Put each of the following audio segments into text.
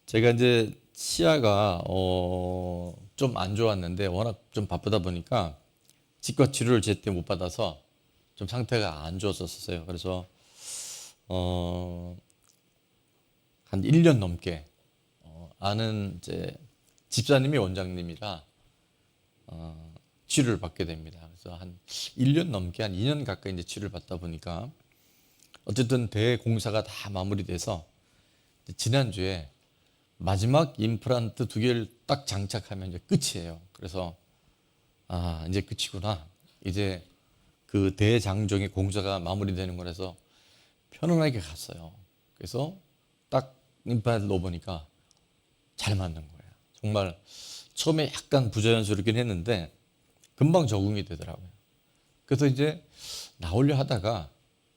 제가 이제 치아가 좀 안 좋았는데 워낙 좀 바쁘다 보니까 치과 치료를 제때 못 받아서 좀 상태가 안 좋았었어요. 그래서 어, 한 1년 넘게 아는 이제 집사님이 원장님이라 치료를 받게 됩니다. 그래서 한 1년 넘게 한 2년 가까이 이제 치료를 받다 보니까 어쨌든 대공사가 다 마무리돼서 지난주에 마지막 임플란트 2개를 딱 장착하면 이제 끝이에요. 그래서 이제 끝이구나. 이제 그 대장정의 공사가 마무리되는 거라서 편안하게 갔어요. 그래서 딱 임플란트 넣어보니까 잘 맞는 거예요. 정말 처음에 약간 부자연스럽긴 했는데 금방 적응이 되더라고요. 그래서 이제 나오려 하다가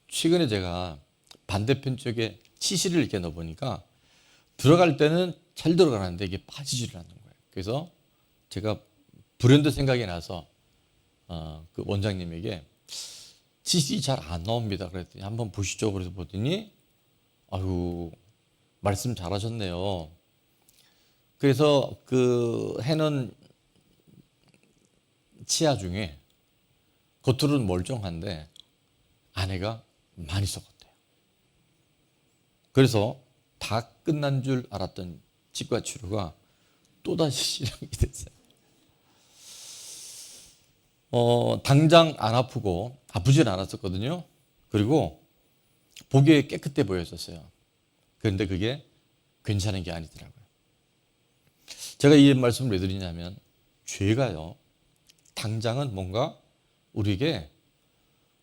최근에 제가 반대편 쪽에 치실을 이렇게 넣어보니까 들어갈 때는 잘 들어가는데 이게 빠지지를 않는 거예요. 그래서 제가 불현듯 생각이 나서 그 원장님에게 치실이 잘 안 나옵니다. 그랬더니 한번 보시죠. 그래서 보더니 아유 말씀 잘하셨네요. 그래서 그 해는 치아 중에 겉으로는 멀쩡한데 안에가 많이 썩었대요. 그래서 다 끝난 줄 알았던 치과 치료가 또다시 시작이 됐어요. 당장 안 아프고 아프진 않았었거든요. 그리고 보기에 깨끗해 보였었어요. 그런데 그게 괜찮은 게 아니더라고요. 제가 이 말씀을 왜 드리냐면 죄가요. 당장은 뭔가 우리에게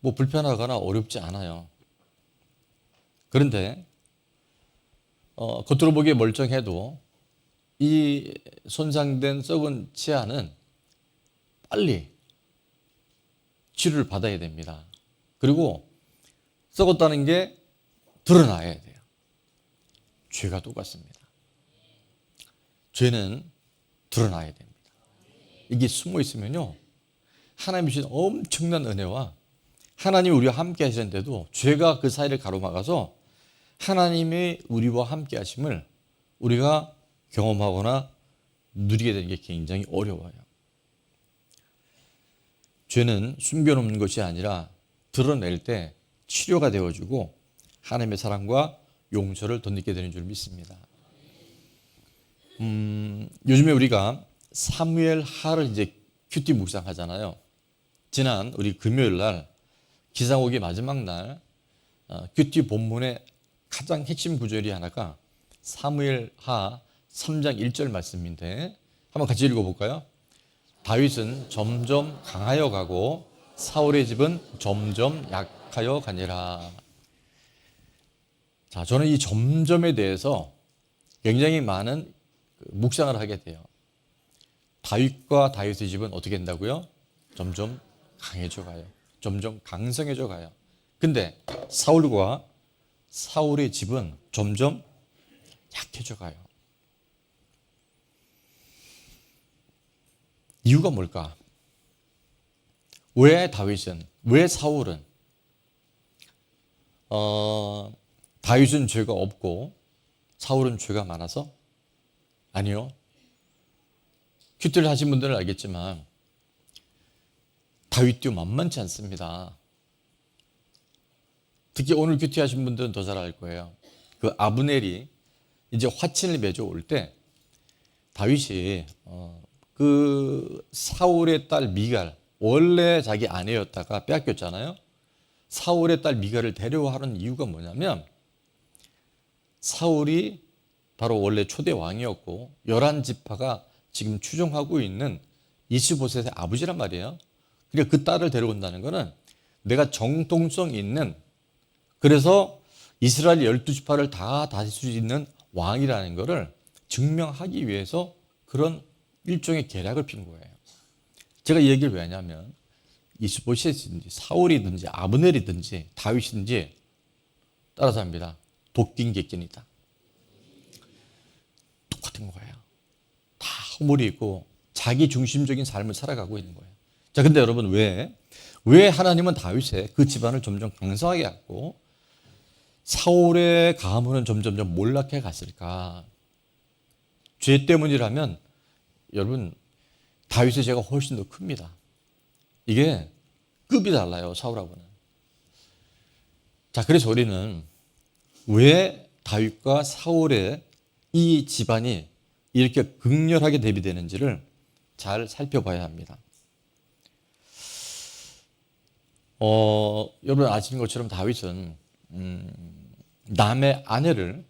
뭐 불편하거나 어렵지 않아요. 그런데 겉으로 보기에 멀쩡해도 이 손상된 썩은 치아는 빨리 치료를 받아야 됩니다. 그리고 썩었다는 게 드러나야 돼요. 죄가 똑같습니다. 죄는 드러나야 됩니다. 이게 숨어 있으면요, 하나님이 주신 엄청난 은혜와 하나님이 우리와 함께 하시는데도 죄가 그 사이를 가로막아서 하나님의 우리와 함께 하심을 우리가 경험하거나 누리게 되는 게 굉장히 어려워요. 죄는 숨겨놓는 것이 아니라 드러낼 때 치료가 되어주고 하나님의 사랑과 용서를 덧입게 되는 줄 믿습니다. 요즘에 우리가 사무엘 하를 이제 큐티 묵상하잖아요. 지난 우리 금요일 날 기상오기 마지막 날 큐티 본문의 가장 핵심 구절이 하나가 사무엘 하 3장 1절 말씀인데 한번 같이 읽어볼까요? 다윗은 점점 강하여 가고 사울의 집은 점점 약하여 가니라. 자, 저는 이 점점에 대해서 굉장히 많은 묵상을 하게 돼요. 다윗과 다윗의 집은 어떻게 된다고요? 점점 강해져 가요. 점점 강성해져 가요. 근데 사울과 사울의 집은 점점 약해져 가요. 이유가 뭘까? 왜 다윗은, 왜 사울은 다윗은 죄가 없고 사울은 죄가 많아서? 아니요. 큐티를 하신 분들은 알겠지만 다윗도 만만치 않습니다. 특히 오늘 큐티 하신 분들은 더 잘 알 거예요. 그 아브넬이 이제 화친을 맺어올 때 다윗이 그 사울의 딸 미갈, 원래 자기 아내였다가 빼앗겼잖아요. 사울의 딸 미갈을 데려와하는 이유가 뭐냐면 사울이 바로 원래 초대 왕이었고 11지파가 지금 추종하고 있는 이스보셋의 아버지란 말이에요. 그러니까 그 딸을 데려온다는 것은 내가 정통성 있는, 그래서 이스라엘 12지파를 다 다스릴 수 있는 왕이라는 것을 증명하기 위해서 그런 일종의 계략을 핀 거예요. 제가 이 얘기를 왜 하냐면 이스보셋이든지 사울이든지 아브넬이든지 다윗이든지 따라서 합니다. 도끼객견이다. 똑같은 거예요. 다 허물이 있고 자기 중심적인 삶을 살아가고 있는 거예요. 자, 근데 여러분 왜 하나님은 다윗의 그 집안을 점점 강성하게 했고 사울의 가문은 점점점 몰락해 갔을까? 죄 때문이라면 여러분 다윗의 죄가 훨씬 더 큽니다. 이게 급이 달라요, 사울하고는. 자, 그래서 우리는 왜 다윗과 사울의 이 집안이 이렇게 극렬하게 대비되는지를 잘 살펴봐야 합니다. 여러분 아시는 것처럼 다윗은 남의 아내를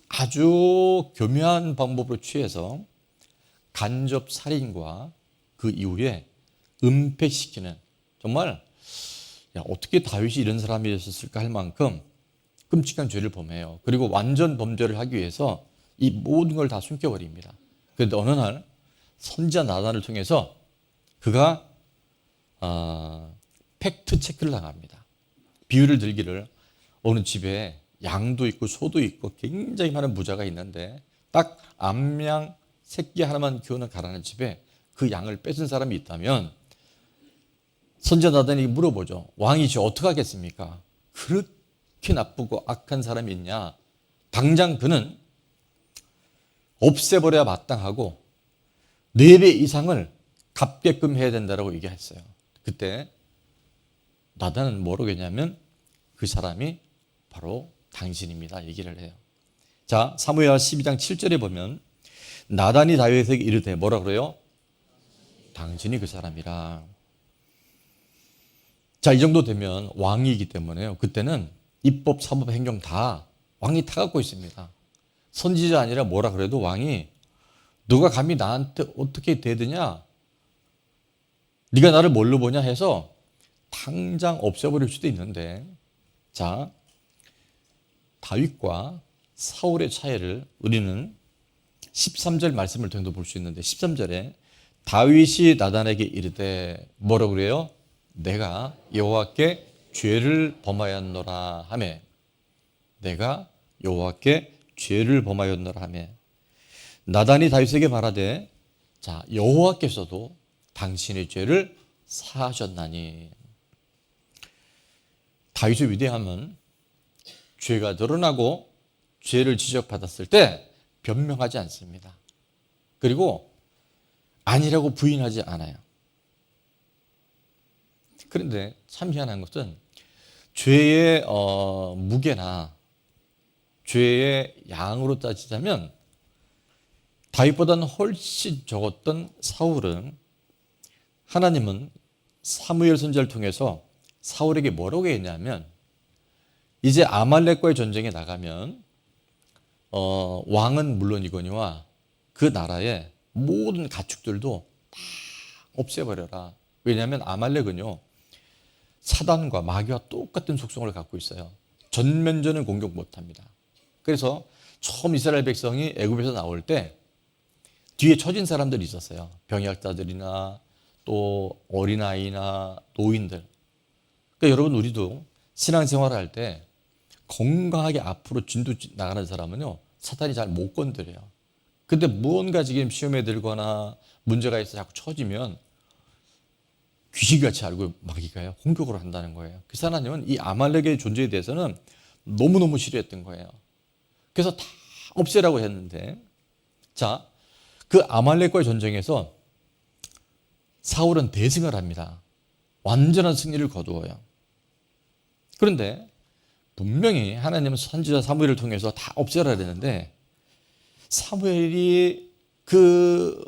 아주 교묘한 방법으로 취해서 간접 살인과 그 이후에 은폐시키는, 정말 어떻게 다윗이 이런 사람이었을까 할 만큼 끔찍한 죄를 범해요. 그리고 완전 범죄를 하기 위해서 이 모든 걸 다 숨겨버립니다. 그런데 어느 날 선지자 나단을 통해서 그가 팩트 체크를 당합니다. 비유를 들기를 어느 집에 양도 있고 소도 있고 굉장히 많은 부자가 있는데 딱 암양 새끼 하나만 키우는 가라는 집에 그 양을 뺏은 사람이 있다면 선지자 나단이 물어보죠. 왕이시 어떻게 하겠습니까? 그렇게 나쁘고 악한 사람이 있냐? 당장 그는 없애버려야 마땅하고 4배 이상을 갚게끔 해야 된다고 얘기했어요. 그때 나단은 뭐라고 했냐면 그 사람이 바로 당신입니다 얘기를 해요. 자, 사무엘 12장 7절에 보면 나단이 다윗에게 이르되 뭐라 그래요? 당신이 그 사람이라. 자, 이 정도 되면 왕이기 때문에요. 그때는 입법, 사법, 행정 다 왕이 타갖고 있습니다. 선지자 아니라 뭐라 그래도 왕이 너가 감히 나한테 어떻게 대드냐? 네가 나를 뭘로 보냐 해서 당장 없애버릴 수도 있는데, 자, 다윗과 사울의 차이를 우리는 13절 말씀을 통해서 볼 수 있는데 13절에 다윗이 나단에게 이르되 뭐라고 그래요? 내가 여호와께 죄를 범하였노라 하매, 내가 여호와께 죄를 범하였노라 하매, 나단이 다윗에게 말하되 자, 여호와께서도 당신의 죄를 사하셨나니. 다윗의 위대함은 죄가 드러나고 죄를 지적받았을 때 변명하지 않습니다. 그리고 아니라고 부인하지 않아요. 그런데 참 희한한 것은 죄의 무게나 죄의 양으로 따지자면 다윗보다는 훨씬 적었던 사울은, 하나님은 사무엘 선지자를 통해서 사울에게 뭐라고 했냐면 이제 아말렉과의 전쟁에 나가면 왕은 물론이거니와 그 나라의 모든 가축들도 다 없애버려라. 왜냐하면 아말렉은요 사단과 마귀와 똑같은 속성을 갖고 있어요. 전면전은 공격 못합니다. 그래서 처음 이스라엘 백성이 애굽에서 나올 때 뒤에 처진 사람들이 있었어요. 병약자들이나 또 어린아이나 노인들. 그러니까 여러분 우리도 신앙생활을 할 때 건강하게 앞으로 진도 나가는 사람은요 사탄이 잘 못 건드려요. 근데 무언가 지금 시험에 들거나 문제가 있어 자꾸 처지면 귀신같이 알고 마귀가요 공격을 한다는 거예요. 그래서 하나님은 이 아말렉의 존재에 대해서는 너무너무 싫어했던 거예요. 그래서 다 없애라고 했는데, 자, 그 아말렉과의 전쟁에서 사울은 대승을 합니다. 완전한 승리를 거두어요. 그런데 분명히 하나님은 선지자 사무엘을 통해서 다 없애라 그랬는데 사무엘이 그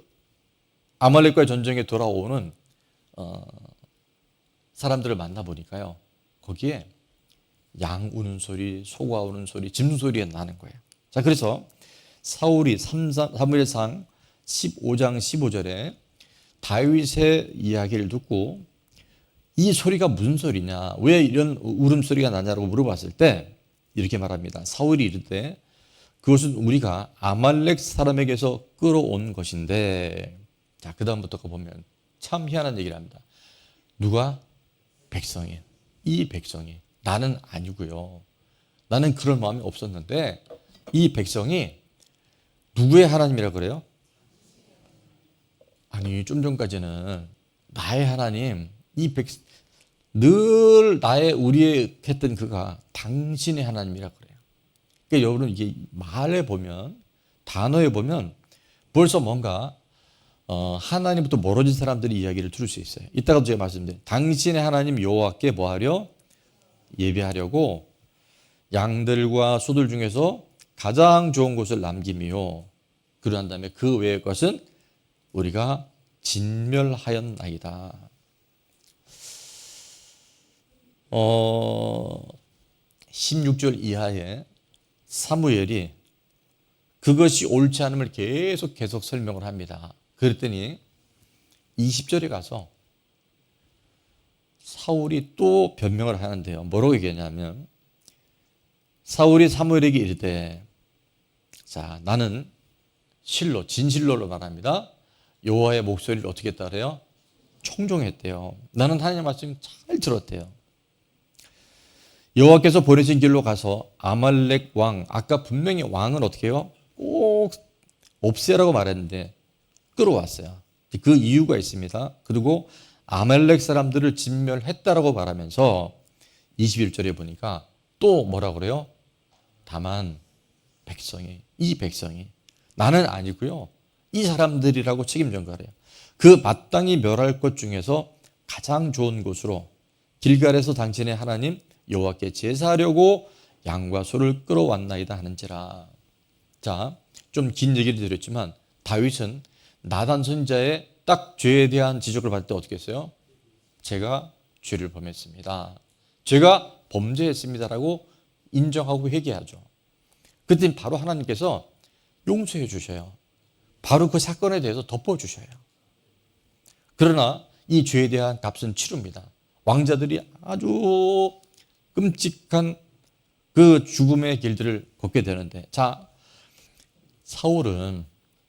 아말렉과의 전쟁에 돌아오는 사람들을 만나보니까요 거기에 양 우는 소리, 소가 우는 소리, 짐소리가 나는 거예요. 자, 그래서 사울이 사무엘상 15장 15절에 다윗의 이야기를 듣고 이 소리가 무슨 소리냐, 왜 이런 울음소리가 나냐고 물어봤을 때 이렇게 말합니다. 사울이 이르되 그것은 우리가 아말렉 사람에게서 끌어온 것인데, 자, 그 다음부터 보면 참 희한한 얘기를 합니다. 누가? 백성이. 이 백성이. 나는 아니고요. 나는 그런 마음이 없었는데 이 백성이 누구의 하나님이라 그래요? 아니, 좀 전까지는 나의 하나님, 늘 나의 우리의 했던 그가 당신의 하나님이라 그래요. 그러니까 여러분 이게 말에 보면, 단어에 보면 벌써 뭔가 하나님부터 멀어진 사람들이 이야기를 들을 수 있어요. 이따가도 제가 말씀드린 당신의 하나님 여호와께 뭐하려? 예배하려고 양들과 소들 중에서 가장 좋은 것을 남김이요. 그러한 다음에 그 외의 것은 우리가 진멸하였나이다. 16절 이하에 사무엘이 그것이 옳지 않음을 계속 설명을 합니다. 그랬더니 20절에 가서 사울이 또 변명을 하는데요. 뭐라고 얘기하냐면 사울이 사무엘에게 이르되 자 나는 실로 진실로로 말합니다. 여호와의 목소리를 어떻게 따라요? 청종했대요. 나는 하나님의 말씀 잘 들었대요. 여호와께서 보내신 길로 가서 아말렉 왕, 아까 분명히 왕은 어떻게 해요? 꼭 없애라고 말했는데 끌어왔어요. 그 이유가 있습니다. 그리고 아말렉 사람들을 진멸했다라고 말하면서 21절에 보니까 또 뭐라 그래요? 다만 이 백성이 나는 아니고요. 이 사람들이라고 책임 전가래요. 그 마땅히 멸할 것 중에서 가장 좋은 곳으로 길갈에서 당신의 하나님 여호와께 제사하려고 양과 소를 끌어왔나이다 하는지라. 자, 좀 긴 얘기를 드렸지만 다윗은 나단 선지자의 딱 죄에 대한 지적을 받을 때 어떻게 했어요? 제가 죄를 범했습니다. 제가 범죄했습니다라고 인정하고 회개하죠. 그때 바로 하나님께서 용서해 주셔요. 바로 그 사건에 대해서 덮어주셔요. 그러나 이 죄에 대한 값은 치릅니다. 왕자들이 아주 끔찍한 그 죽음의 길들을 걷게 되는데 자 사울은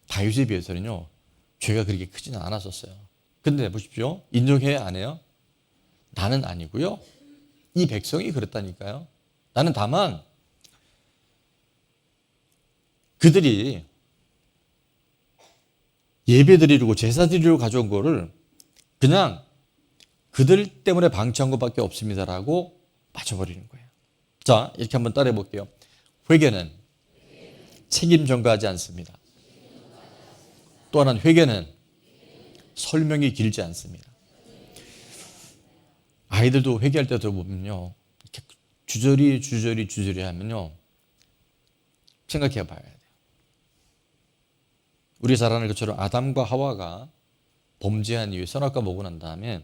다윗에 비해서는요 죄가 그렇게 크지는 않았었어요. 근데 보십시오. 인정해야 안 해요? 나는 아니고요. 이 백성이 그랬다니까요. 나는 다만 그들이 예배드리려고 제사드리려고 가져온 거를 그냥 그들 때문에 방치한 것밖에 없습니다라고 맞춰버리는 거예요. 자, 이렇게 한번 따라해 볼게요. 회개는 책임 전가하지 않습니다. 또 하나는 회개는 설명이 길지 않습니다. 아이들도 회개할 때 들어보면요. 이렇게 주저리 하면요. 생각해 봐야 돼요. 우리 잘 아는 것처럼 아담과 하와가 범죄한 이후에 선악과 먹고 난 다음에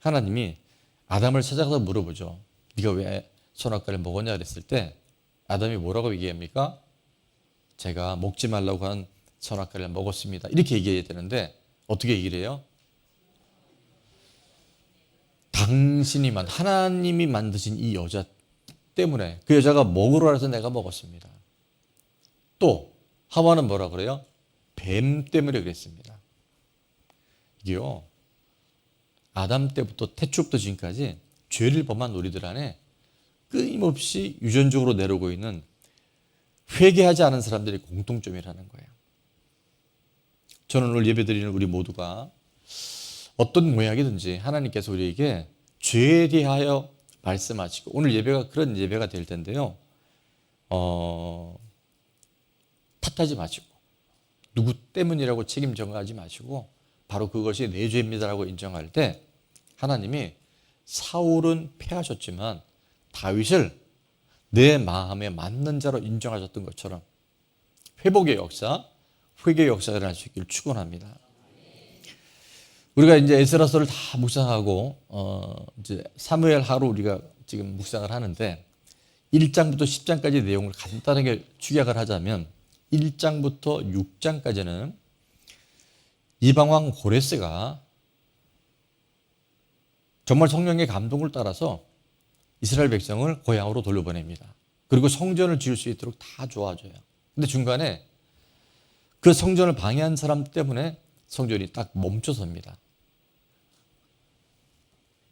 하나님이 아담을 찾아가서 물어보죠. 네가 왜 선악과를 먹었냐 그랬을 때 아담이 뭐라고 얘기합니까? 제가 먹지 말라고 한 선악과를 먹었습니다. 이렇게 얘기해야 되는데 어떻게 얘기를 해요? 당신이만 하나님이 만드신 이 여자 때문에 그 여자가 먹으러 해서 내가 먹었습니다. 또 하와는 뭐라 그래요? 뱀 때문에 그랬습니다. 이게요. 아담 때부터 태초부터 지금까지 죄를 범한 우리들 안에 끊임없이 유전적으로 내려오고 있는 회개하지 않은 사람들의 공통점이라는 거예요. 저는 오늘 예배드리는 우리 모두가 어떤 모양이든지 하나님께서 우리에게 죄에 대하여 말씀하시고 오늘 예배가 그런 예배가 될 텐데요. 탓하지 마시고 누구 때문이라고 책임 전가하지 마시고 바로 그것이 내 죄입니다라고 인정할 때 하나님이 사울은 패하셨지만 다윗을 내 마음에 맞는 자로 인정하셨던 것처럼 회복의 역사, 회개의 역사를 할 수 있기를 축원합니다. 우리가 이제 에스라서를 다 묵상하고 이제 사무엘하로 우리가 지금 묵상을 하는데 1장부터 10장까지 내용을 간단하게 축약을 하자면 1장부터 6장까지는 이방왕 고레스가 정말 성령의 감동을 따라서 이스라엘 백성을 고향으로 돌려보냅니다. 그리고 성전을 지을 수 있도록 다 도와줘요. 근데 중간에 그 성전을 방해한 사람 때문에 성전이 딱 멈춰섭니다.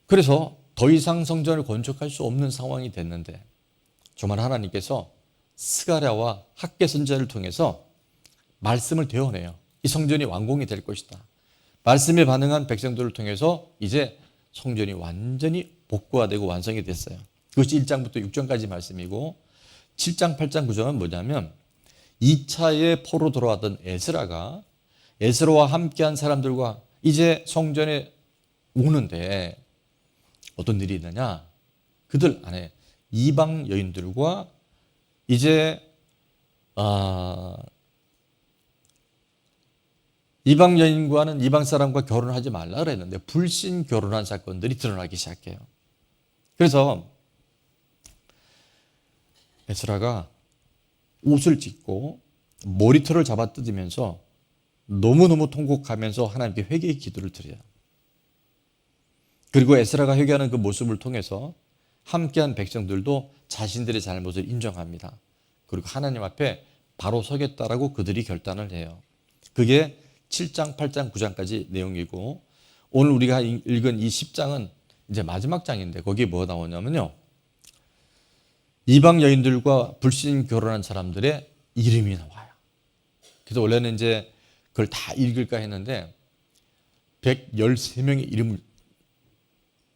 그래서 더 이상 성전을 건축할 수 없는 상황이 됐는데 정말 하나님께서 스가랴와 학개 선지자를 통해서 말씀을 되어내요. 이 성전이 완공이 될 것이다. 말씀에 반응한 백성들을 통해서 이제 성전이 완전히 복구화되고 완성이 됐어요. 그것이 1장부터 6장까지 말씀이고 7장, 8장, 9장은 뭐냐면 2차의 포로 돌아왔던 에스라가 에스라와 함께한 사람들과 이제 성전에 오는데 어떤 일이 있느냐? 그들 안에 이방 여인들과 이제 이방 여인과는 이방 사람과 결혼하지 말라 그랬는데 불신 결혼한 사건들이 드러나기 시작해요. 그래서 에스라가 옷을 찢고 머리털을 잡아 뜯으면서 너무너무 통곡하면서 하나님께 회개의 기도를 드려요. 그리고 에스라가 회개하는 그 모습을 통해서 함께한 백성들도 자신들의 잘못을 인정합니다. 그리고 하나님 앞에 바로 서겠다라고 그들이 결단을 해요. 그게 7장, 8장, 9장까지 내용이고 오늘 우리가 읽은 이 10장은 이제 마지막 장인데 거기에 뭐가 나오냐면요. 이방 여인들과 불신 결혼한 사람들의 이름이 나와요. 그래서 원래는 이제 그걸 다 읽을까 했는데 113명의 이름을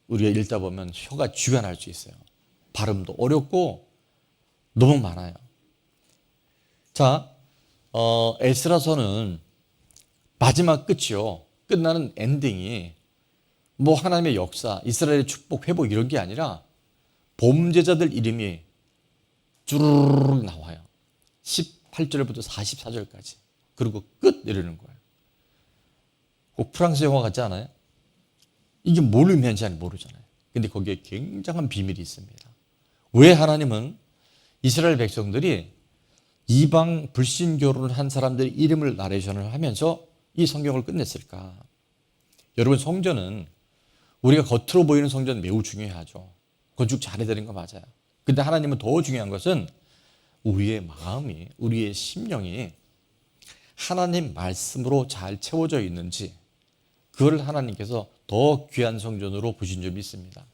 우리가 읽다 보면 혀가 쥐가 날 수 있어요. 발음도 어렵고 너무 많아요. 자, 에스라서는 마지막 끝이요. 끝나는 엔딩이 뭐 하나님의 역사, 이스라엘의 축복, 회복 이런 게 아니라 범죄자들 이름이 쭈르륵 나와요. 18절부터 44절까지. 그리고 끝 이러는 거예요. 꼭 프랑스 영화 같지 않아요? 이게 뭘 의미하는지 잘 모르잖아요. 근데 거기에 굉장한 비밀이 있습니다. 왜 하나님은 이스라엘 백성들이 이방 불신 결혼을 한 사람들의 이름을 나레이션을 하면서 이 성경을 끝냈을까? 여러분, 성전은 우리가 겉으로 보이는 성전 매우 중요하죠. 건축 잘해야 되는 거 맞아요. 근데 하나님은 더 중요한 것은 우리의 마음이, 우리의 심령이 하나님 말씀으로 잘 채워져 있는지 그걸 하나님께서 더 귀한 성전으로 보신 줄 믿습니다.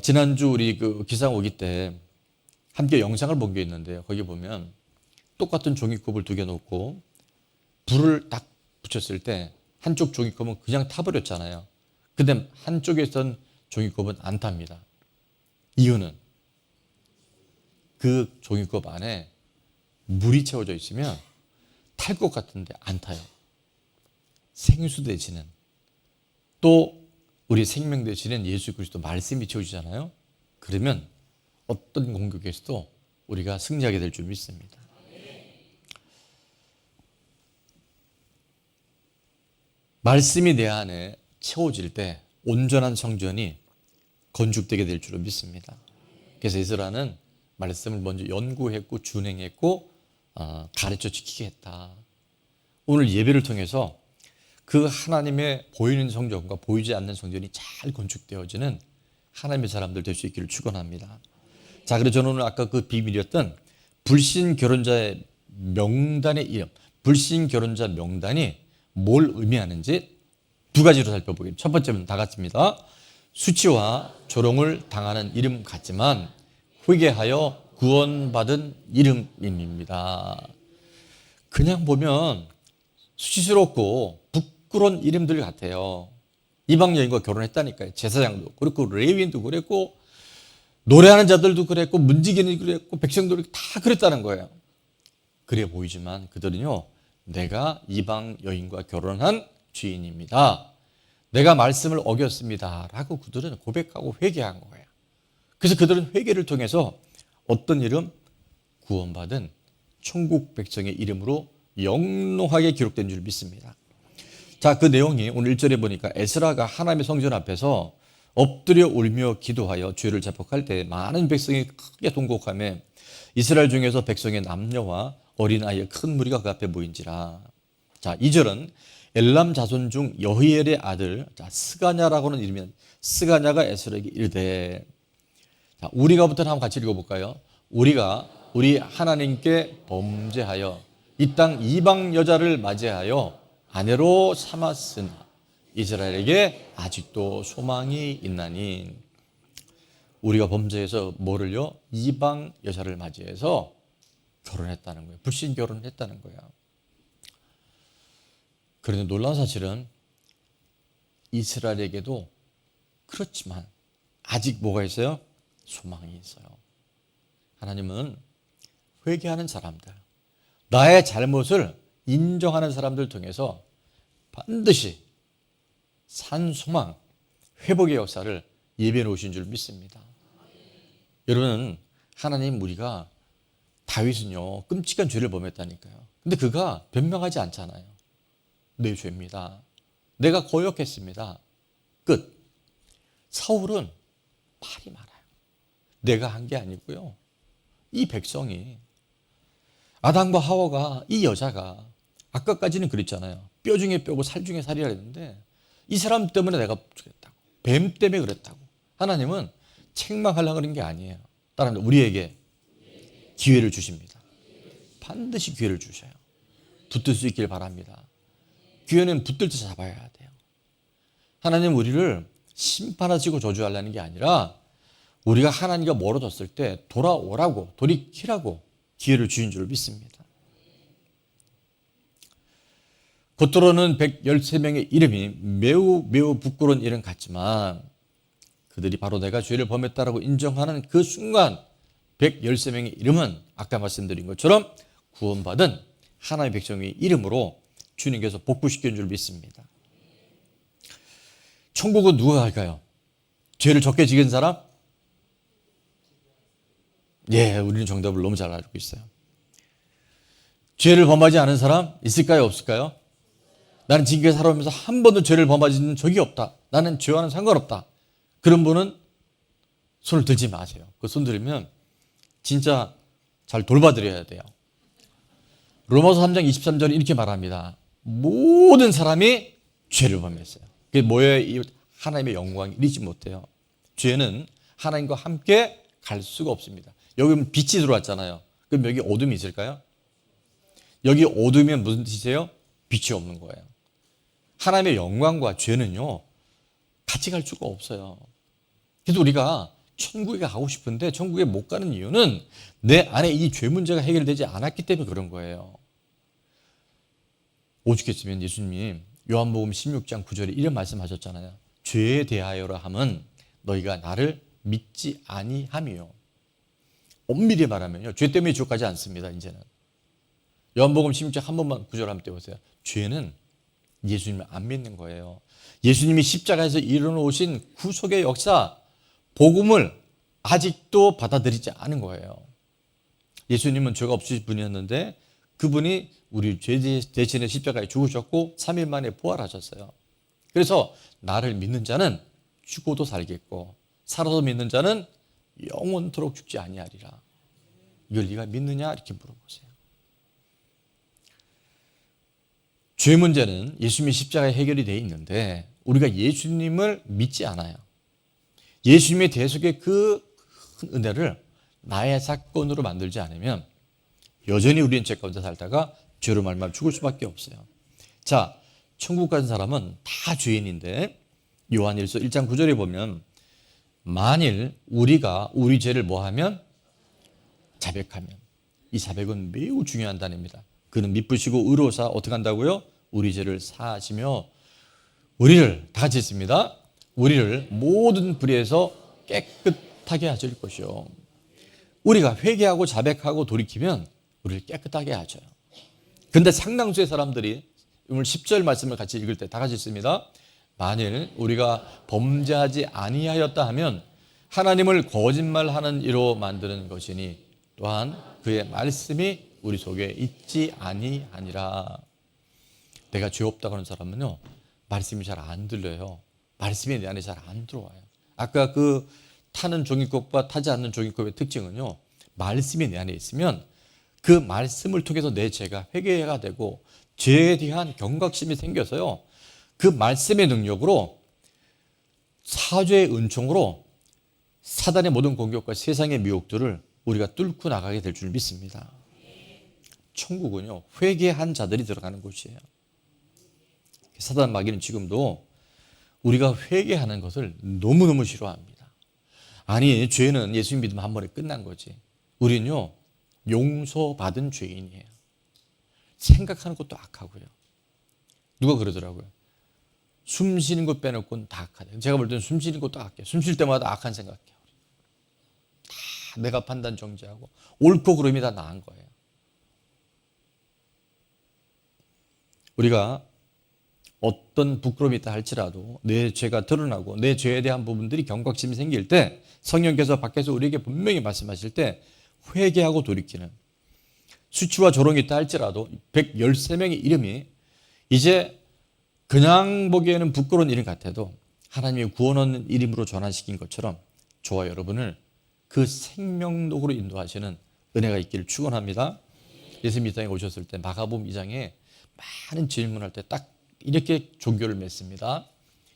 지난주 우리 그 기상 오기 때 함께 영상을 본 게 있는데요. 거기 보면 똑같은 종이컵을 두 개 놓고 불을 딱 붙였을 때 한쪽 종이컵은 그냥 타버렸잖아요. 근데 한쪽에 있던 종이컵은 안 탑니다. 이유는 그 종이컵 안에 물이 채워져 있으면 탈 것 같은데 안 타요. 생수 대신은 또 우리 생명 대신은 예수 그리스도 말씀이 채워지잖아요. 그러면 어떤 공격에서도 우리가 승리하게 될 줄 믿습니다. 말씀이 내 안에 채워질 때 온전한 성전이 건축되게 될 줄 믿습니다. 그래서 에스라는 말씀을 먼저 연구했고 준행했고 가르쳐 지키게 했다. 오늘 예배를 통해서 그 하나님의 보이는 성전과 보이지 않는 성전이 잘 건축되어지는 하나님의 사람들 될 수 있기를 축원합니다. 자, 그래서 저는 오늘 아까 그 비밀이었던 불신 결혼자의 명단의 이름, 불신 결혼자 명단이 뭘 의미하는지 두 가지로 살펴보겠습니다. 첫 번째는 다 같습니다. 수치와 조롱을 당하는 이름 같지만 회개하여 구원받은 이름입니다. 그냥 보면 수치스럽고 부끄러운 이름들 같아요. 이방 여인과 결혼했다니까요. 제사장도 그렇고 레위인도 그랬고 노래하는 자들도 그랬고 문지기는 그랬고 백성들이 다 그랬다는 거예요. 그래 보이지만 그들은요, 내가 이방 여인과 결혼한 죄인입니다. 내가 말씀을 어겼습니다. 라고 그들은 고백하고 회개한 거예요. 그래서 그들은 회개를 통해서 어떤 이름? 구원받은 천국 백성의 이름으로 영롱하게 기록된 줄 믿습니다. 자, 그 내용이 오늘 1절에 보니까 에스라가 하나님의 성전 앞에서 엎드려 울며 기도하여 죄를 자복할 때 많은 백성이 크게 통곡하며 이스라엘 중에서 백성의 남녀와 어린아이의 큰 무리가 그 앞에 모인지라. 자, 2절은 엘람 자손 중 여히엘의 아들 스가냐라고는 이름이 스가냐가 에스라에게 이르되. 자, 우리가부터 한번 같이 읽어볼까요? 우리가 우리 하나님께 범죄하여 이 땅 이방 여자를 맞이하여 아내로 삼았으나 이스라엘에게 아직도 소망이 있나니. 우리가 범죄해서 뭐를요? 이방 여자를 맞이해서 결혼했다는 거예요. 불신 결혼을 했다는 거예요. 그런데 놀라운 사실은 이스라엘에게도 그렇지만 아직 뭐가 있어요? 소망이 있어요. 하나님은 회개하는 사람들, 나의 잘못을 인정하는 사람들 통해서 반드시 산소망, 회복의 역사를 예비해 놓으신 줄 믿습니다. 여러분, 하나님 우리가 다윗은요 끔찍한 죄를 범했다니까요. 근데 그가 변명하지 않잖아요. 내 죄입니다. 내가 거역했습니다. 끝. 사울은 말이 많아요. 내가 한 게 아니고요. 이 백성이, 아담과 하와가, 이 여자가 아까까지는 그랬잖아요. 뼈 중에 뼈고 살 중에 살이라 했는데 이 사람 때문에 내가 그랬다고. 뱀 때문에 그랬다고. 하나님은 책망하려고 그런 게 아니에요. 따라합니다. 우리에게 기회를 주십니다. 반드시 기회를 주셔요. 붙들 수 있길 바랍니다. 기회는 붙들 때 잡아야 돼요. 하나님 우리를 심판하시고 저주하려는 게 아니라 우리가 하나님과 멀어졌을 때 돌아오라고, 돌이키라고 기회를 주신 줄 믿습니다. 겉으로는 113명의 이름이 매우 부끄러운 이름 같지만 그들이 바로 내가 죄를 범했다라고 인정하는 그 순간 113명의 이름은 아까 말씀드린 것처럼 구원받은 하나님의 백성의 이름으로 주님께서 복구시킨 줄 믿습니다. 천국은 누가 갈까요? 죄를 적게 지은 사람? 예, 우리는 정답을 너무 잘 알고 있어요. 죄를 범하지 않은 사람 있을까요? 없을까요? 나는 지금까지 살아오면서 한 번도 죄를 범하지 적이 없다. 나는 죄와는 상관없다. 그런 분은 손을 들지 마세요. 그 손 들으면 진짜 잘 돌봐드려야 돼요. 로마서 3장 23절에 이렇게 말합니다. 모든 사람이 죄를 범했어요. 그게 뭐예요? 하나님의 영광이 이르지 못해요. 죄는 하나님과 함께 갈 수가 없습니다. 여기 빛이 들어왔잖아요. 그럼 여기 어둠이 있을까요? 여기 어둠이면 무슨 뜻이세요? 빛이 없는 거예요. 하나님의 영광과 죄는요 같이 갈 수가 없어요. 그래서 우리가 천국에 가고 싶은데 천국에 못 가는 이유는 내 안에 이 죄 문제가 해결되지 않았기 때문에 그런 거예요. 오죽했으면 예수님이 요한복음 16장 9절에 이런 말씀하셨잖아요. 죄에 대하여라 함은 너희가 나를 믿지 아니함이요. 엄밀히 말하면요 죄 때문에 지옥 가지 않습니다. 이제는 요한복음 16장 한 번만 구절 한번 떼보세요. 죄는 예수님을 안 믿는 거예요. 예수님이 십자가에서 이루어놓으신 구속의 역사, 복음을 아직도 받아들이지 않은 거예요. 예수님은 죄가 없으신 분이었는데 그분이 우리 죄 대신에 십자가에 죽으셨고 3일 만에 부활하셨어요. 그래서 나를 믿는 자는 죽어도 살겠고 살아도 믿는 자는 영원토록 죽지 아니하리라. 이걸 네가 믿느냐? 이렇게 물어보세요. 죄 문제는 예수님의 십자가에 해결이 되어 있는데 우리가 예수님을 믿지 않아요. 예수님의 대속의 그 큰 은혜를 나의 사건으로 만들지 않으면 여전히 우리는 죄 가운데 살다가 죄로 말미암아 죽을 수밖에 없어요. 자, 천국 간 사람은 다 죄인인데 요한일서 1장 9절에 보면 만일 우리가 우리 죄를 뭐하면? 자백하면. 이 자백은 매우 중요한 단어입니다. 그는 미쁘시고 의로우사 어떻게 한다고요? 우리 죄를 사하시며 우리를 다 같이 했습니다. 우리를 모든 불의에서 깨끗하게 하실 것이요. 우리가 회개하고 자백하고 돌이키면 우리를 깨끗하게 하죠. 근데 상당수의 사람들이 오늘 10절 말씀을 같이 읽을 때 다 같이 있습니다. 만일 우리가 범죄하지 아니하였다 하면 하나님을 거짓말하는 이로 만드는 것이니 또한 그의 말씀이 우리 속에 있지 아니하니라. 내가 죄 없다고 하는 사람은요 말씀이 잘 안 들려요. 말씀이 내 안에 잘 안 들어와요. 아까 그 타는 종이컵과 타지 않는 종이컵의 특징은요 말씀이 내 안에 있으면 그 말씀을 통해서 내 죄가 회개가 되고 죄에 대한 경각심이 생겨서요 그 말씀의 능력으로 사죄의 은총으로 사단의 모든 공격과 세상의 미혹들을 우리가 뚫고 나가게 될 줄 믿습니다. 천국은요 회개한 자들이 들어가는 곳이에요. 사단 마귀는 지금도 우리가 회개하는 것을 너무너무 싫어합니다. 아니 죄는 예수님 믿으면 한 번에 끝난 거지. 우리는요 용서받은 죄인이에요. 생각하는 것도 악하고요. 누가 그러더라고요. 숨 쉬는 것 빼놓고는 다 악하다. 제가 볼 때는 숨 쉬는 것도 악해요. 숨 쉴 때마다 악한 생각해요. 다 내가 판단 정지하고 옳고 그름이 다 나은 거예요. 우리가 어떤 부끄러움이 있다 할지라도 내 죄가 드러나고 내 죄에 대한 부분들이 경각심이 생길 때 성령께서 밖에서 우리에게 분명히 말씀하실 때 회개하고 돌이키는, 수치와 조롱이 있다 할지라도 113명의 이름이 이제 그냥 보기에는 부끄러운 이름 같아도 하나님의 구원 얻는 이름으로 전환시킨 것처럼 저와 여러분을 그 생명록으로 인도하시는 은혜가 있기를 축원합니다. 예수님 이 땅에 오셨을 때 마가복음 2장에 많은 질문할 때 딱 이렇게 종교를 맺습니다.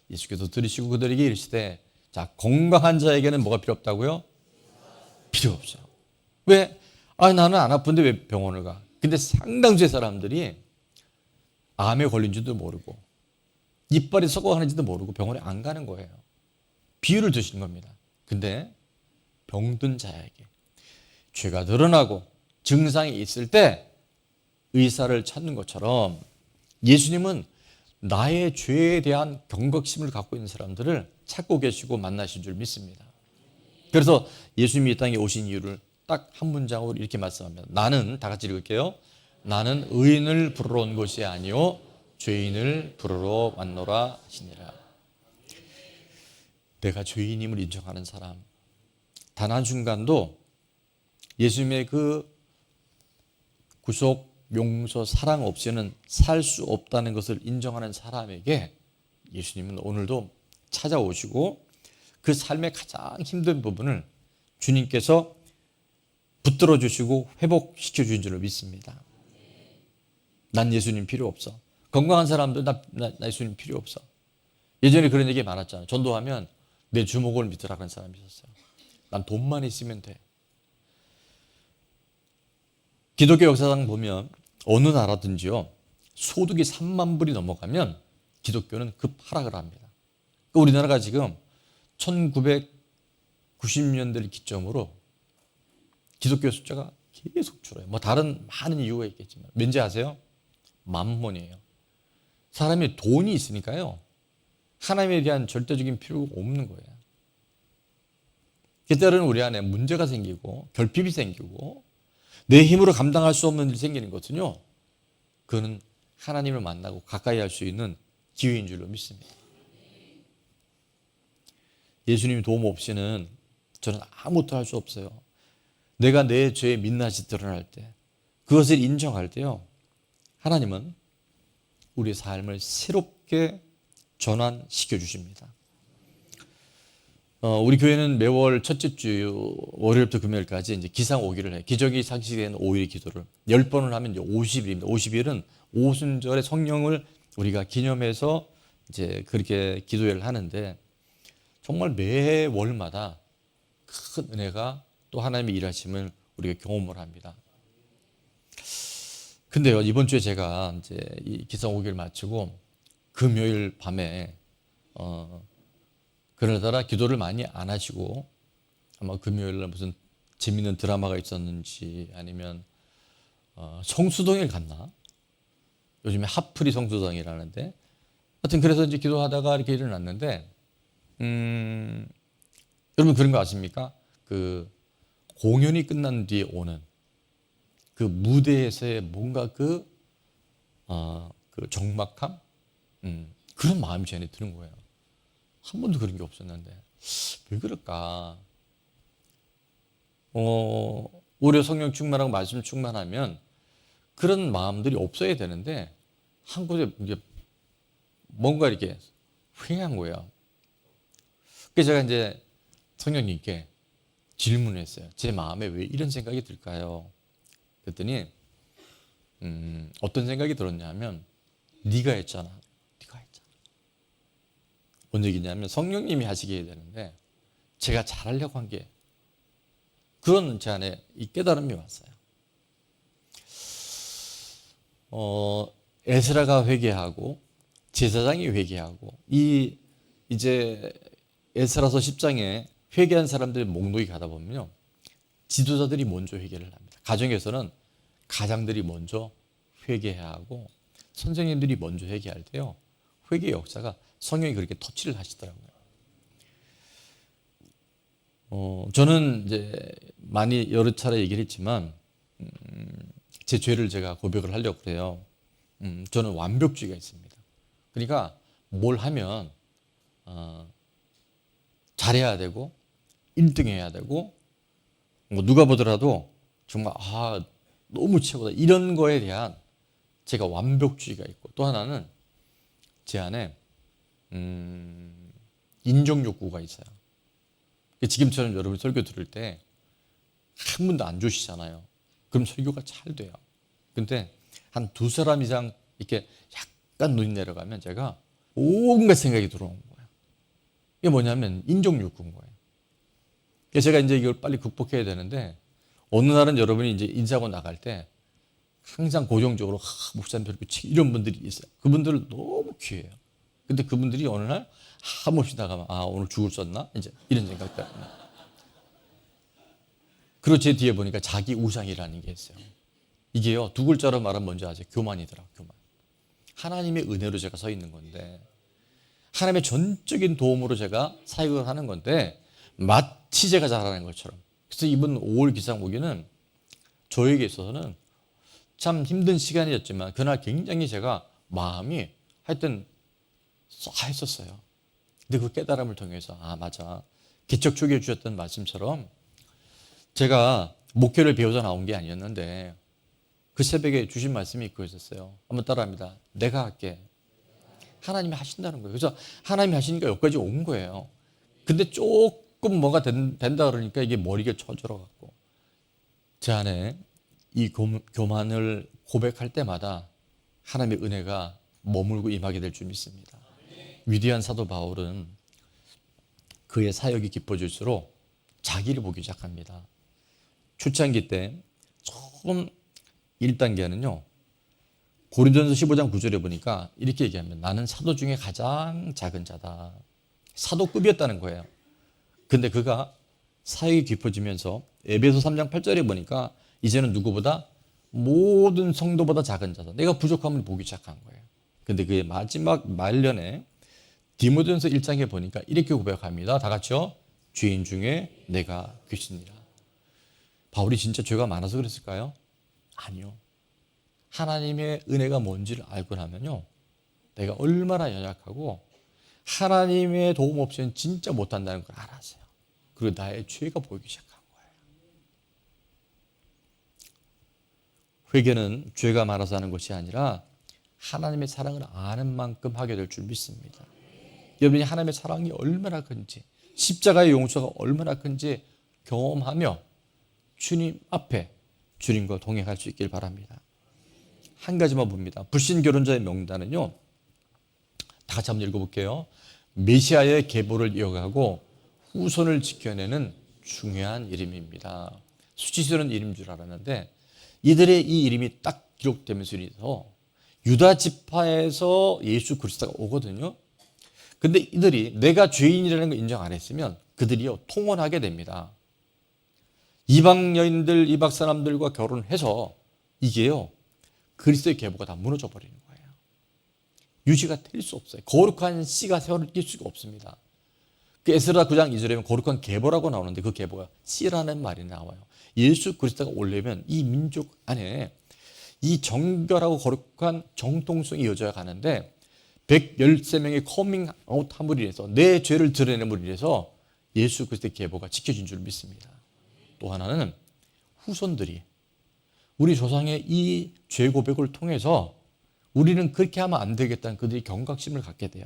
예수께서 들으시고 그들에게 이르시되, 자, 건강한 자에게는 뭐가 필요 없다고요? 필요 없죠. 왜? 나는 안 아픈데 왜 병원을 가? 근데 상당수의 사람들이 암에 걸린 줄도 모르고 이빨이 썩어가는지도 모르고 병원에 안 가는 거예요. 비유를 드시는 겁니다. 근데 병든 자에게 죄가 드러나고 증상이 있을 때 의사를 찾는 것처럼 예수님은 나의 죄에 대한 경각심을 갖고 있는 사람들을 찾고 계시고 만나신 줄 믿습니다. 그래서 예수님이 이 땅에 오신 이유를 딱 한 문장으로 이렇게 말씀합니다. 나는, 다 같이 읽을게요. 나는 의인을 부르러 온 것이 아니요 죄인을 부르러 왔노라 하시니라. 내가 죄인임을 인정하는 사람, 단 한순간도 예수님의 그 구속, 용서, 사랑 없이는 살 수 없다는 것을 인정하는 사람에게 예수님은 오늘도 찾아오시고 그 삶의 가장 힘든 부분을 주님께서 붙들어 주시고 회복시켜 주신 줄로 믿습니다. 난 예수님 필요 없어. 건강한 사람들 나 예수님 필요 없어. 예전에 그런 얘기 많았잖아요. 전도하면 내 주먹을 믿으라고 하는 사람이 있었어요. 난 돈만 있으면 돼. 기독교 역사상 보면 어느 나라든지요, 소득이 3만 불이 넘어가면 기독교는 급 하락을 합니다. 우리나라가 지금 1990년대를 기점으로 기독교 숫자가 계속 줄어요. 뭐 다른 많은 이유가 있겠지만 왠지 아세요? 만몬이에요. 사람이 돈이 있으니까요, 하나님에 대한 절대적인 필요가 없는 거예요. 때로는 우리 안에 문제가 생기고 결핍이 생기고 내 힘으로 감당할 수 없는 일이 생기는 것은요, 그거는 하나님을 만나고 가까이 할 수 있는 기회인 줄로 믿습니다. 예수님 도움 없이는 저는 아무것도 할 수 없어요. 내가 내 죄의 민낯이 드러날 때, 그것을 인정할 때요, 하나님은 우리의 삶을 새롭게 전환시켜 주십니다. 우리 교회는 매월 첫째 주 월요일부터 금요일까지 이제 기상 5기를 해요. 기적이 상식된 5일 기도를 10번을 하면 이제 50일입니다. 50일은 오순절의 성령을 우리가 기념해서 이제 그렇게 기도회를 하는데, 정말 매월마다 큰 은혜가 또 하나님의 일하심을 우리가 경험을 합니다. 근데요, 이번 주에 제가 이제 이 기상 5기를 마치고 금요일 밤에 그러다가 기도를 많이 안 하시고 아마 금요일날 무슨 재밌는 드라마가 있었는지 아니면 성수동에 갔나? 요즘에 핫플이 성수동이라는데, 하여튼 그래서 이제 기도하다가 이렇게 일어났는데, 여러분 그런 거 아십니까? 그 공연이 끝난 뒤에 오는 그 무대에서의 뭔가 그 적막함, 그런 마음이 제 안에 드는 거예요. 한 번도 그런 게 없었는데 왜 그럴까? 오히려 성령 충만하고 말씀 충만하면 그런 마음들이 없어야 되는데 한 곳에 이제 뭔가 이렇게 휑한 거예요. 그래서 제가 이제 성령님께 질문을 했어요. 제 마음에 왜 이런 생각이 들까요? 그랬더니 어떤 생각이 들었냐면, 네가 했잖아. 뭔 얘기냐면 성령님이 하시게 해야 되는데 제가 잘하려고 한 게, 그런 제 안에 이 깨달음이 왔어요. 에스라가 회개하고 제사장이 회개하고 이제 에스라서 10장에 회개한 사람들의 목록이 가다 보면요, 지도자들이 먼저 회개를 합니다. 가정에서는 가장들이 먼저 회개해야 하고 선생님들이 먼저 회개할 때요, 회개 역사가 성령이 그렇게 터치를 하시더라고요. 저는 이제 많이 여러 차례 얘기를 했지만 제 죄를 제가 고백을 하려고 그래요. 저는 완벽주의가 있습니다. 그러니까 뭘 하면 잘해야 되고 1등 해야 되고 뭐 누가 보더라도 정말 너무 최고다 이런 거에 대한 제가 완벽주의가 있고, 또 하나는 제 안에 인정 욕구가 있어요. 지금처럼 여러분 설교 들을 때 한 분도 안 좋으시잖아요. 그럼 설교가 잘 돼요. 근데 한 두 사람 이상 이렇게 약간 눈이 내려가면 제가 온갖 생각이 들어오는 거예요. 이게 뭐냐면 인정 욕구인 거예요. 그래서 제가 이제 이걸 빨리 극복해야 되는데, 어느 날은 여러분이 이제 인사하고 나갈 때 항상 고정적으로 목사님 별표 이런 분들이 있어요. 그분들 너무 귀해요. 근데 그분들이 어느 날 한없이 나가면 오늘 죽을 썼나? 이제 이런 생각이 들어요. 그리고 제 뒤에 보니까 자기 우상이라는 게 있어요. 이게요, 두 글자로 말하면 뭔지 아세요? 교만이더라, 교만. 하나님의 은혜로 제가 서 있는 건데, 하나님의 전적인 도움으로 제가 사역을 하는 건데, 마치 제가 잘하는 것처럼. 그래서 이번 5월 기상오기는 저에게 있어서는 참 힘든 시간이었지만, 그날 굉장히 제가 마음이 하여튼 했었어요. 근데 그 깨달음을 통해서 맞아, 개척 초기에 주셨던 말씀처럼 제가 목회를 배우자 나온 게 아니었는데 그 새벽에 주신 말씀이 그거였어요. 한번 따라합니다. 내가 할게. 하나님이 하신다는 거예요. 그래서 하나님이 하시니까 여기까지 온 거예요. 근데 조금 뭐가 된다 그러니까 이게 머리가 쳐들어 갖고, 제 안에 이 교만을 고백할 때마다 하나님의 은혜가 머물고 임하게 될 줄 믿습니다. 위대한 사도 바울은 그의 사역이 깊어질수록 자기를 보기 시작합니다. 초창기 때 처음 1단계는요, 고린도전서 15장 9절에 보니까 이렇게 얘기합니다. 나는 사도 중에 가장 작은 자다. 사도급이었다는 거예요. 근데 그가 사역이 깊어지면서 에베소 3장 8절에 보니까 이제는 누구보다 모든 성도보다 작은 자다. 내가 부족함을 보기 시작한 거예요. 근데 그의 마지막 말년에 디모데전서 1장에 보니까 이렇게 고백합니다. 다 같이요. 죄인 중에 내가 귀신이라. 바울이 진짜 죄가 많아서 그랬을까요? 아니요. 하나님의 은혜가 뭔지를 알고 나면요, 내가 얼마나 연약하고 하나님의 도움 없이는 진짜 못한다는 걸 알았어요. 그리고 나의 죄가 보이기 시작한 거예요. 회개는 죄가 많아서 하는 것이 아니라 하나님의 사랑을 아는 만큼 하게 될 줄 믿습니다. 여러분이 하나님의 사랑이 얼마나 큰지, 십자가의 용서가 얼마나 큰지 경험하며 주님 앞에 주님과 동행할 수 있길 바랍니다. 한 가지만 봅니다. 불신결혼자의 명단은요, 다 같이 한번 읽어볼게요. 메시아의 계보를 이어가고 후손을 지켜내는 중요한 이름입니다. 수치스러운 이름인 줄 알았는데 이들의 이 이름이 딱 기록되면서 유다 지파에서 예수 그리스도가 오거든요. 근데 이들이 내가 죄인이라는 걸 인정 안 했으면 그들이요, 통혼하게 됩니다. 이방 여인들, 이방 사람들과 결혼해서 이게요, 그리스도의 계보가 다 무너져 버리는 거예요. 유지가 될 수 없어요. 거룩한 씨가 세월을 낄 수가 없습니다. 그 에스라 9장 2절에 보면 거룩한 계보라고 나오는데 그 계보가 씨라는 말이 나와요. 예수 그리스도가 오려면 이 민족 안에 이 정결하고 거룩한 정통성이 이어져야 가는데 113명의 커밍아웃 함으로 인해서 내 죄를 드러내므로 인해서 예수 그리스도의 계보가 지켜진 줄 믿습니다. 또 하나는 후손들이 우리 조상의 이 죄 고백을 통해서 우리는 그렇게 하면 안 되겠다는 그들이 경각심을 갖게 돼요.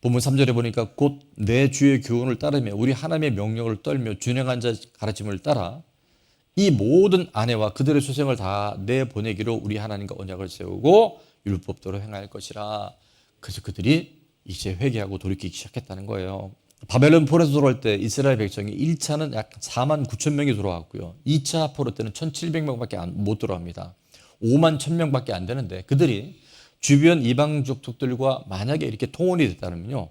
본문 3절에 보니까 곧 내 주의 교훈을 따르며 우리 하나님의 명령을 떨며 준행한 자 가르침을 따라 이 모든 아내와 그들의 수생을 다 내보내기로 우리 하나님과 언약을 세우고 율법대로 행할 것이라. 그래서 그들이 이제 회개하고 돌이키기 시작했다는 거예요. 바벨론 포로에서 돌아올 때 이스라엘 백성이 1차는 약 4만 9천 명이 돌아왔고요. 2차 포로 때는 1,700명밖에 못 돌아옵니다. 5만 1,000명밖에 안 되는데 그들이 주변 이방 족속들과 만약에 이렇게 통혼이 됐다면요,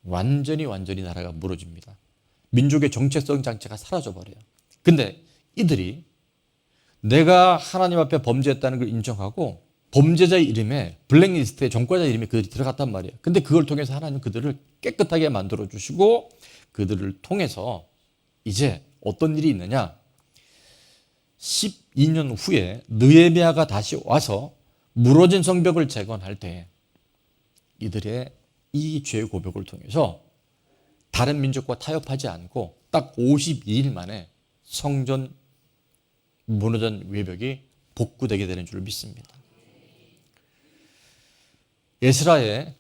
완전히 나라가 무너집니다. 민족의 정체성 장치가 사라져버려요. 근데 이들이 내가 하나님 앞에 범죄했다는 걸 인정하고 범죄자의 이름에 블랙리스트에 전과자 이름이 그들이 들어갔단 말이에요. 근데 그걸 통해서 하나님 그들을 깨끗하게 만들어 주시고 그들을 통해서 이제 어떤 일이 있느냐, 12년 후에 느헤미야가 다시 와서 무너진 성벽을 재건할 때 이들의 이 죄 고백을 통해서 다른 민족과 타협하지 않고 딱 52일 만에 성전 무너진 외벽이 복구되게 되는 줄 믿습니다. 에스라의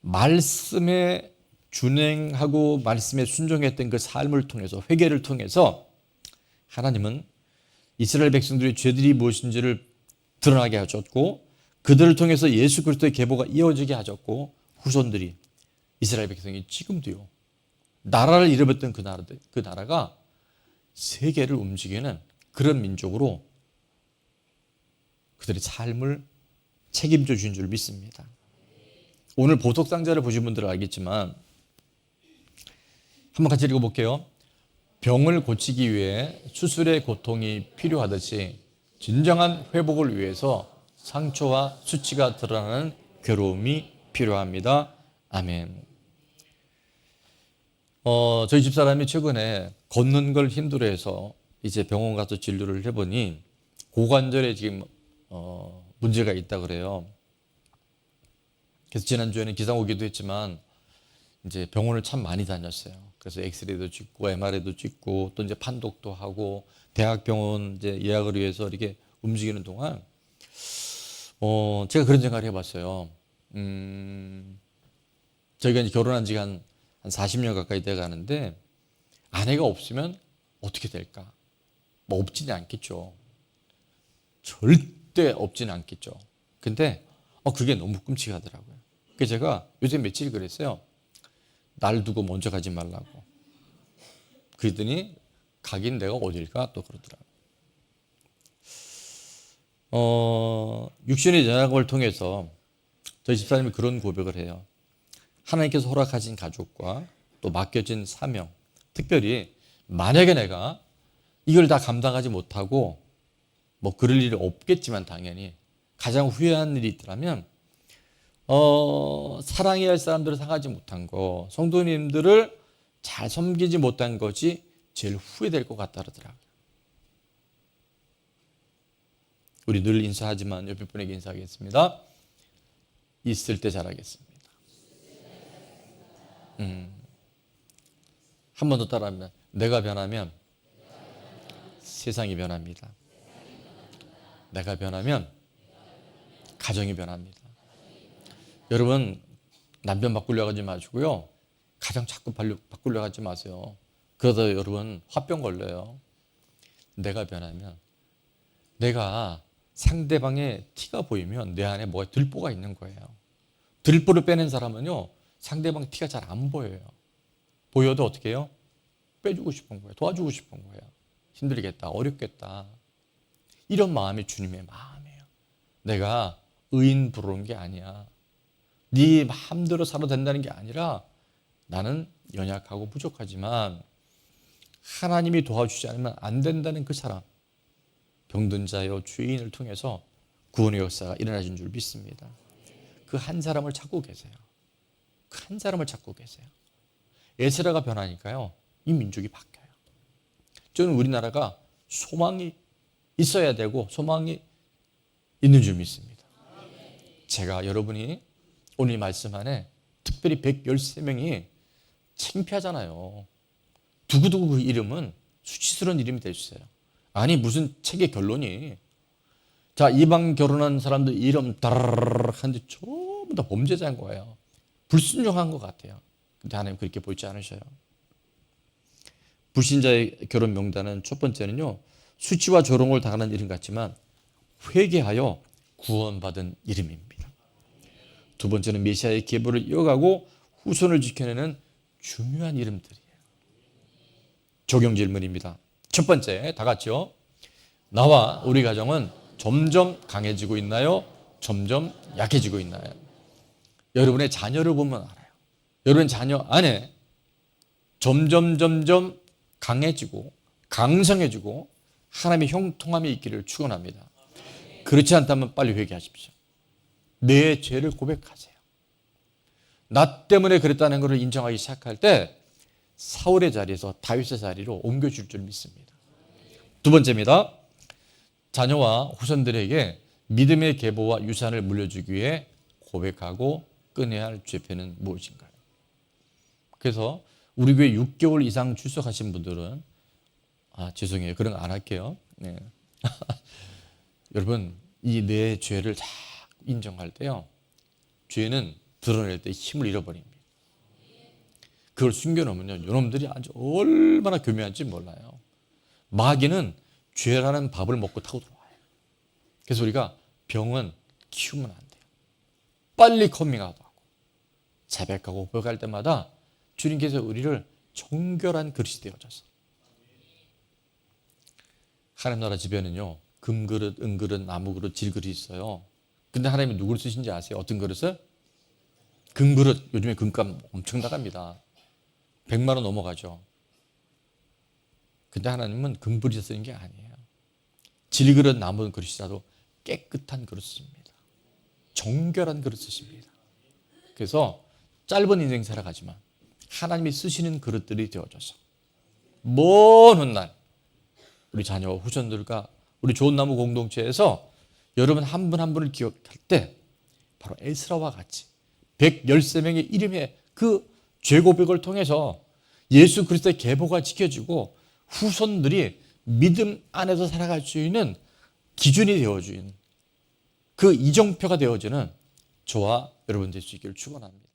말씀에 준행하고 말씀에 순종했던 그 삶을 통해서, 회개를 통해서 하나님은 이스라엘 백성들의 죄들이 무엇인지를 드러나게 하셨고, 그들을 통해서 예수 그리스도의 계보가 이어지게 하셨고, 후손들이, 이스라엘 백성이 지금도요, 나라를 잃어버렸던 그 나라가 세계를 움직이는 그런 민족으로 그들의 삶을 책임져 주신 줄 믿습니다. 오늘 보석상자를 보신 분들은 알겠지만 한번 같이 읽어볼게요. 병을 고치기 위해 수술의 고통이 필요하듯이 진정한 회복을 위해서 상처와 수치가 드러나는 괴로움이 필요합니다. 아멘. 저희 집사람이 최근에 걷는 걸 힘들어해서 이제 병원 가서 진료를 해보니 고관절에 지금 문제가 있다 그래요. 그래서 지난주에는 기상 오기도 했지만 이제 병원을 참 많이 다녔어요. 그래서 엑스레이도 찍고 MRI도 찍고 또 이제 판독도 하고 대학병원 이제 예약을 위해서 이렇게 움직이는 동안 제가 그런 생각을 해봤어요. 저희가 이제 결혼한 지가 한 40년 가까이 돼 가는데 아내가 없으면 어떻게 될까? 뭐 없지는 않겠죠. 절대 없지는 않겠죠. 근데 그게 너무 끔찍하더라고요. 그래서 제가 요새 며칠 그랬어요. 날 두고 먼저 가지 말라고. 그러더니 가긴 내가 어딜까 또 그러더라고요. 육신의 연약을 통해서 저희 집사님이 그런 고백을 해요. 하나님께서 허락하신 가족과 또 맡겨진 사명, 특별히 만약에 내가 이걸 다 감당하지 못하고 뭐 그럴 일이 없겠지만 당연히 가장 후회한 일이 있더라면 사랑해야 할 사람들을 사랑하지 못한 거, 성도님들을 잘 섬기지 못한 것이 제일 후회될 것 같다 그러더라고요. 우리 늘 인사하지만 옆에 분에게 인사하겠습니다. 있을 때 잘하겠습니다. 한 번 더 따라합니다. 내가 변하면 세상이 변합니다. 내가 변하면 가정이 변합니다. 여러분 남편 바꾸려고 하지 마시고요. 가정 자꾸 바꾸려고 하지 마세요. 그러다 여러분 화병 걸려요. 내가 변하면, 내가 상대방의 티가 보이면 내 안에 뭐가 들보가 있는 거예요. 들보를 빼낸 사람은요, 상대방 티가 잘 안 보여요. 보여도 어떻게 해요? 빼주고 싶은 거예요. 도와주고 싶은 거예요. 힘들겠다, 어렵겠다. 이런 마음이 주님의 마음이에요. 내가 의인 부르는 게 아니야. 네 마음대로 살아도 된다는 게 아니라 나는 연약하고 부족하지만 하나님이 도와주지 않으면 안 된다는 그 사람, 병든 자여 죄인을 통해서 구원의 역사가 일어나신 줄 믿습니다. 그 한 사람을 찾고 계세요. 그 한 사람을 찾고 계세요. 에스라가 변하니까요, 이 민족이 바뀌어요. 저는 우리나라가 소망이 있어야 되고 소망이 있는 줄 믿습니다. 제가 여러분이 오늘 말씀 안에 특별히 113명이 창피하잖아요. 두고두고 그 이름은 수치스러운 이름이 될 수 있어요. 아니 무슨 책의 결론이, 자 이방 결혼한 사람들 이름 따르르르 하는데 전부 다 범죄자인 거예요. 불순종한 것 같아요. 근데 하나님 그렇게 보지 않으셔요. 불신자의 결혼 명단은 첫 번째는요, 수치와 조롱을 당하는 이름 같지만 회개하여 구원받은 이름입니다. 두 번째는 메시아의 계보를 이어가고 후손을 지켜내는 중요한 이름들이에요. 적용 질문입니다. 첫 번째, 다 같이요. 나와 우리 가정은 점점 강해지고 있나요? 점점 약해지고 있나요? 여러분의 자녀를 보면 알아요. 여러분 자녀 안에 점점 강해지고 강성해지고 하나님의 형통함이 있기를 축원합니다. 그렇지 않다면 빨리 회개하십시오. 내 죄를 고백하세요. 나 때문에 그랬다는 것을 인정하기 시작할 때 사울의 자리에서 다윗의 자리로 옮겨줄 줄 믿습니다. 두 번째입니다. 자녀와 후손들에게 믿음의 계보와 유산을 물려주기 위해 고백하고 끊어야 할 죄표는 무엇인가요? 그래서 우리 교회 6개월 이상 출석하신 분들은 죄송해요. 그런 거 안 할게요. 네. 여러분, 이 내 죄를 다 인정할 때요. 죄는 드러낼 때 힘을 잃어버립니다. 그걸 숨겨놓으면요. 여러분들이 아주 얼마나 교묘한지 몰라요. 마귀는 죄라는 밥을 먹고 타고 들어와요. 그래서 우리가 병은 키우면 안 돼요. 빨리 커밍아웃하고 자백하고 고백할 때마다 주님께서 우리를 정결한 그릇이 되어줘서 하나님 나라 집에는요. 금그릇, 은그릇, 나무그릇, 질그릇이 있어요. 근데 하나님이 누굴 쓰신지 아세요? 어떤 그릇을? 금그릇. 요즘에 금값 엄청 나갑니다. 100만 원 넘어가죠. 근데 하나님은 금그릇 쓰는 게 아니에요. 질그릇, 나무 그릇이라도 깨끗한 그릇 쓰십니다. 정결한 그릇 쓰십니다. 그래서 짧은 인생 살아가지만 하나님이 쓰시는 그릇들이 되어져서 먼 훗날 우리 자녀와 후손들과 우리 좋은 나무 공동체에서 여러분 한 분 한 분을 기억할 때 바로 에스라와 같이 113명의 이름의 그 죄고백을 통해서 예수 그리스도의 계보가 지켜지고 후손들이 믿음 안에서 살아갈 수 있는 기준이 되어주는 그 이정표가 되어지는 저와 여러분 될 수 있기를 축원합니다.